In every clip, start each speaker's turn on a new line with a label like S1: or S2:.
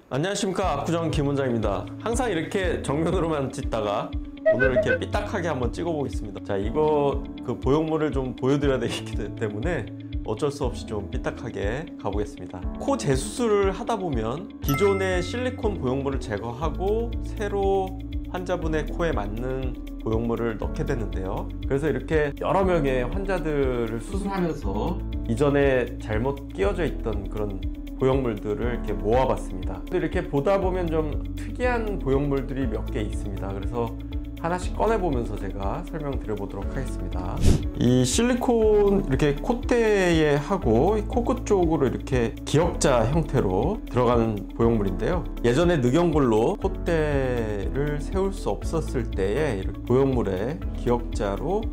S1: 안녕하십니까, 압구정 김원장입니다. 항상 이렇게 정면으로만 찍다가 오늘 이렇게 삐딱하게 한번 찍어 보겠습니다. 자, 이거 보형물을 좀 보여드려야 되기 때문에 어쩔 수 없이 좀 삐딱하게 가보겠습니다. 코 재수술을 하다 보면 기존의 실리콘 보형물을 제거하고 새로 환자분의 코에 맞는 보형물을 넣게 되는데요. 그래서 이렇게 여러 명의 환자들을 수술하면서 이전에 잘못 끼워져 있던 그런 보형물들을 이렇게 모아봤습니다. 이렇게 보다 보면 좀 특이한 보형물들이 몇 개 있습니다. 그래서 하나씩 꺼내보면서 제가 설명드려보도록 하겠습니다. 이 실리콘 이렇게 콧대에 하고 코끝 쪽으로 이렇게 기역자 형태로 들어가는 보형물인데요. 예전에 늑연골로 콧대를 세울 수 없었을 때에 이렇게 보형물에 기역자로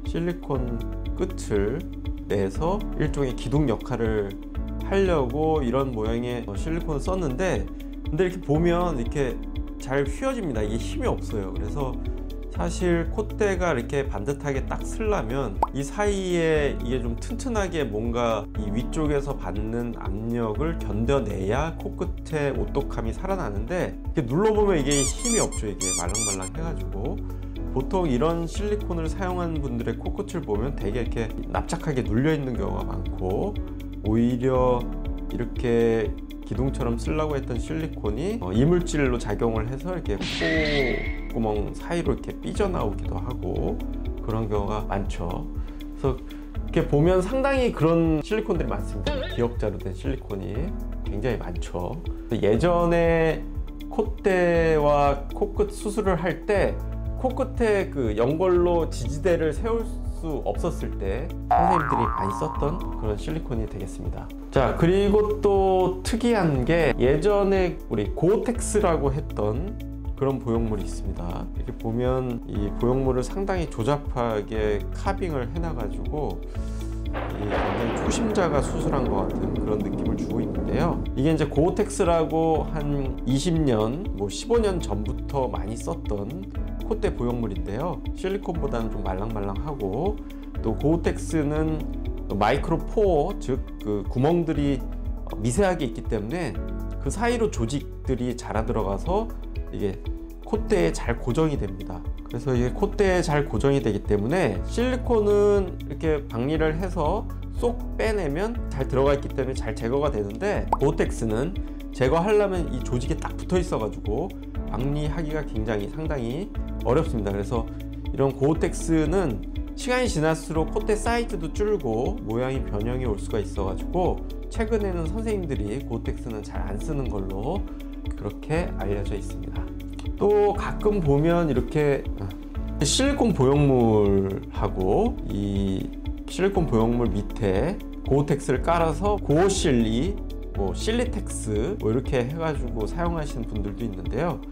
S1: 실리콘 끝을 내서 일종의 기둥 역할을 하려고 이런 모양의 실리콘을 썼는데, 근데 이렇게 보면 이렇게 잘 휘어집니다. 이게 힘이 없어요. 그래서 사실 콧대가 이렇게 반듯하게 딱 쓰려면 이 사이에 이게 좀 튼튼하게 뭔가 이 위쪽에서 받는 압력을 견뎌내야 코끝의 오똑함이 살아나는데, 이렇게 눌러보면 이게 힘이 없죠. 이게 말랑말랑 해가지고 보통 이런 실리콘을 사용한 분들의 코끝을 보면 되게 이렇게 납작하게 눌려 있는 경우가 많고, 오히려 이렇게 기둥처럼 쓰려고 했던 실리콘이 이물질로 작용을 해서 이렇게 콧구멍 사이로 이렇게 삐져나오기도 하고 그런 경우가 많죠. 그래서 이렇게 보면 상당히 그런 실리콘들이 많습니다. 기역자로 된 실리콘이 굉장히 많죠. 예전에 콧대와 코끝 수술을 할 때 코끝에 그 연골로 지지대를 세울 수 없었을 때 선생님들이 많이 썼던 그런 실리콘이 되겠습니다. 자, 그리고 또 특이한 게 예전에 우리 고어텍스라고 했던 그런 보형물이 있습니다. 이렇게 보면 이 보형물을 상당히 조잡하게 카빙을 해놔가지고 굉장히 초심자가 수술한 것 같은 그런 느낌을 주고 있는데요. 이게 이제 고어텍스라고 한 20년, 15년 전부터 많이 썼던 콧대 보형물인데요. 실리콘보다는 좀 말랑말랑하고, 또 고어텍스는 마이크로포어, 즉 그 구멍들이 미세하게 있기 때문에 그 사이로 조직들이 자라 들어가서 이게 콧대에 잘 고정이 됩니다. 그래서 이게 콧대에 잘 고정이 되기 때문에 실리콘은 이렇게 박리를 해서 쏙 빼내면 잘 들어가 있기 때문에 잘 제거가 되는데, 고어텍스는 제거하려면 이 조직에 딱 붙어 있어 가지고 박리하기가 상당히 어렵습니다. 그래서 이런 고어텍스는 시간이 지날수록 콧대 사이즈도 줄고 모양이 변형이 올 수가 있어 가지고 최근에는 선생님들이 고어텍스는 잘 안 쓰는 걸로 그렇게 알려져 있습니다. 또 가끔 보면 이렇게 실리콘 보형물하고 이 실리콘 보형물 밑에 고어텍스를 깔아서 고어실리, 실리텍스 이렇게 해가지고 사용하시는 분들도 있는데요.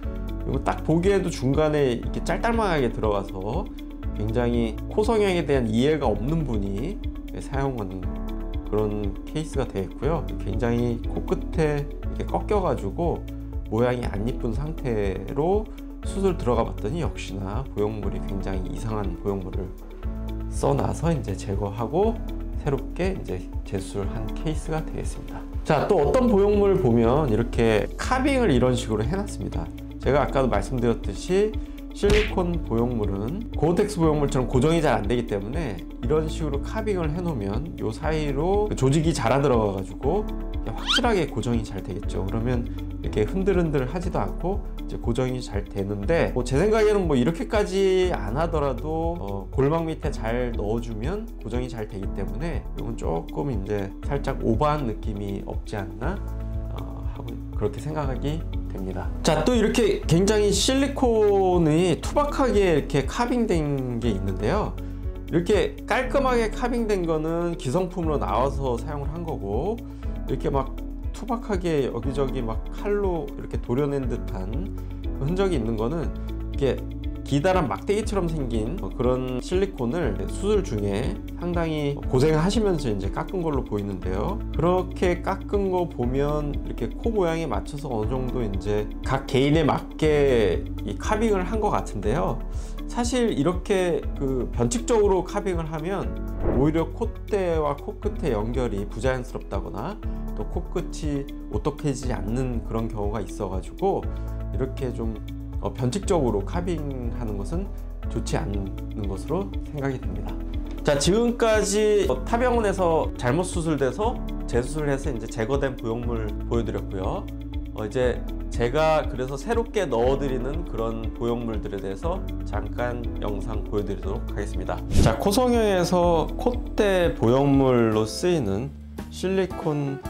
S1: 이거 딱 보기에도 중간에 이렇게 짤짤망하게 들어가서 굉장히 코 성형에 대한 이해가 없는 분이 사용하는 그런 케이스가 되겠고요. 굉장히 코끝에 이렇게 꺾여가지고 모양이 안 이쁜 상태로 수술 들어가 봤더니 역시나 보형물이 굉장히 이상한 보형물을 써놔서 이제 제거하고 새롭게 이제 재수술한 케이스가 되겠습니다. 자, 또 어떤 보형물을 보면 이렇게 카빙을 이런 식으로 해놨습니다. 제가 아까도 말씀드렸듯이 실리콘 보형물은 고어텍스 보형물처럼 고정이 잘 안 되기 때문에 이런 식으로 카빙을 해놓으면 이 사이로 조직이 자라 들어가 가지고 확실하게 고정이 잘 되겠죠. 그러면 이렇게 흔들흔들 하지도 않고 이제 고정이 잘 되는데, 제 생각에는 이렇게까지 안 하더라도 골망 밑에 잘 넣어주면 고정이 잘 되기 때문에 이건 조금 이제 살짝 오버한 느낌이 없지 않나 하고 그렇게 생각하기 됩니다. 자, 또 이렇게 굉장히 실리콘이 투박하게 이렇게 카빙된 게 있는데요. 이렇게 깔끔하게 카빙된 거는 기성품으로 나와서 사용을 한 거고, 이렇게 막 투박하게 여기저기 막 칼로 이렇게 도려낸 듯한 흔적이 있는 거는 이게 기다란 막대기처럼 생긴 그런 실리콘을 수술 중에 상당히 고생하시면서 이제 깎은 걸로 보이는데요. 그렇게 깎은 거 보면 이렇게 코 모양에 맞춰서 어느 정도 이제 각 개인에 맞게 이 카빙을 한 것 같은데요. 사실 이렇게 그 변칙적으로 카빙을 하면 오히려 콧대와 코끝의 연결이 부자연스럽다거나 또 코끝이 오똑해지지 않는 그런 경우가 있어가지고 이렇게 좀 변칙적으로 카빙하는 것은 좋지 않는 것으로 생각이 됩니다. 자, 지금까지 타병원에서 잘못 수술돼서 재수술을 해서 이제 제거된 보형물 보여드렸고요. 이제 제가 그래서 새롭게 넣어드리는 그런 보형물들에 대해서 잠깐 영상 보여드리도록 하겠습니다. 자, 코성형에서 콧대 보형물로 쓰이는 실리콘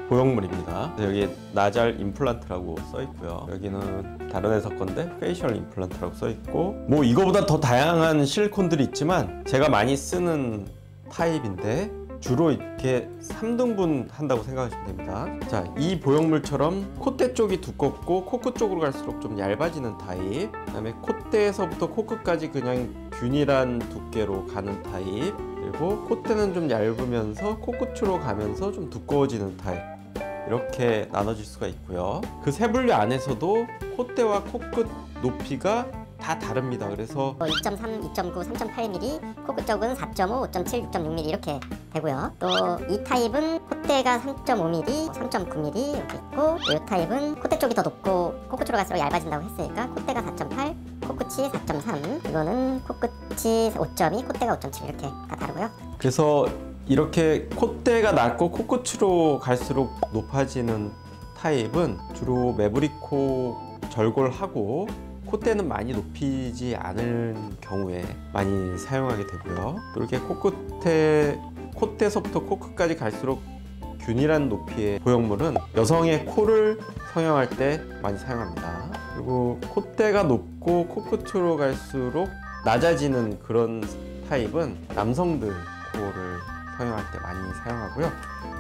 S1: 보형물입니다. 여기 나잘 임플란트라고 써 있고요. 여기는 다른 회사 건데 페이셜 임플란트라고 써 있고, 뭐 이거보다 더 다양한 실리콘들이 있지만 제가 많이 쓰는 타입인데 주로 이렇게 3등분 한다고 생각하시면 됩니다. 자, 이 보형물처럼 콧대 쪽이 두껍고 코끝 쪽으로 갈수록 좀 얇아지는 타입, 그 다음에 콧대에서부터 코끝까지 그냥 균일한 두께로 가는 타입, 그리고 콧대는 좀 얇으면서 코끝으로 가면서 좀 두꺼워지는 타입, 이렇게 나눠질 수가 있고요. 그 세 분류 안에서도 콧대와 코끝 높이가 다 다릅니다. 그래서
S2: 2.3, 2.9, 3.8mm, 코끝 쪽은 4.5, 5.7, 6.6mm 이렇게 되고요. 또 이 타입은 콧대가 3.5mm, 3.9mm 이렇게 있고, 이 타입은 콧대 쪽이 더 높고 코끝으로 갈수록 얇아진다고 했으니까 콧대가 4.8, 코끝이 4.3, 이거는 코끝이 5.2, 콧대가 5.7 이렇게 다 다르고요.
S1: 그래서 이렇게 콧대가 낮고 코끝으로 갈수록 높아지는 타입은 주로 매부리코 절골하고 콧대는 많이 높이지 않을 경우에 많이 사용하게 되고요. 또 이렇게 콧대서부터 코끝까지 갈수록 균일한 높이의 보형물은 여성의 코를 성형할 때 많이 사용합니다. 그리고 콧대가 높고 코끝으로 갈수록 낮아지는 그런 타입은 남성들 코를 성형할 때 많이 사용하고요.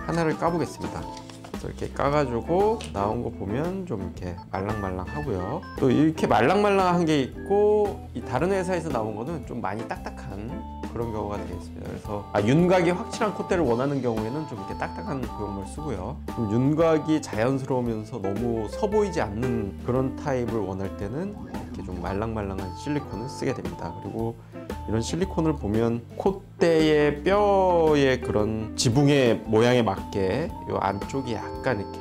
S1: 하나를 까보겠습니다. 그래서 이렇게 까가지고 나온 거 보면 좀 이렇게 말랑말랑하고요. 또 이렇게 말랑말랑한 게 있고, 이 다른 회사에서 나온 거는 좀 많이 딱딱한 그런 경우가 되겠습니다. 그래서 윤곽이 확실한 콧대를 원하는 경우에는 좀 이렇게 딱딱한 보형물 쓰고요. 좀 윤곽이 자연스러우면서 너무 서 보이지 않는 그런 타입을 원할 때는 이렇게 좀 말랑말랑한 실리콘을 쓰게 됩니다. 그리고 이런 실리콘을 보면 콧대의 뼈의 그런 지붕의 모양에 맞게 이 안쪽이 약간 이렇게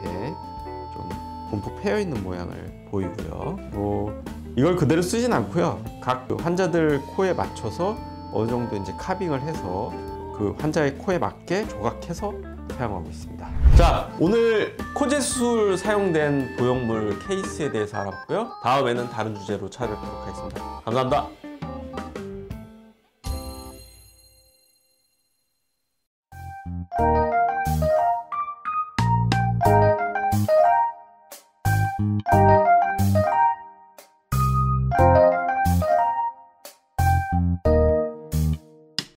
S1: 좀 움푹 패여 있는 모양을 보이고요. 이걸 그대로 쓰진 않고요. 각 환자들 코에 맞춰서 어느 정도 이제 카빙을 해서 그 환자의 코에 맞게 조각해서 사용하고 있습니다. 자, 오늘 코제 수술 사용된 보형물 케이스에 대해서 알아봤고요. 다음에는 다른 주제로 찾아뵙도록 하겠습니다. 감사합니다.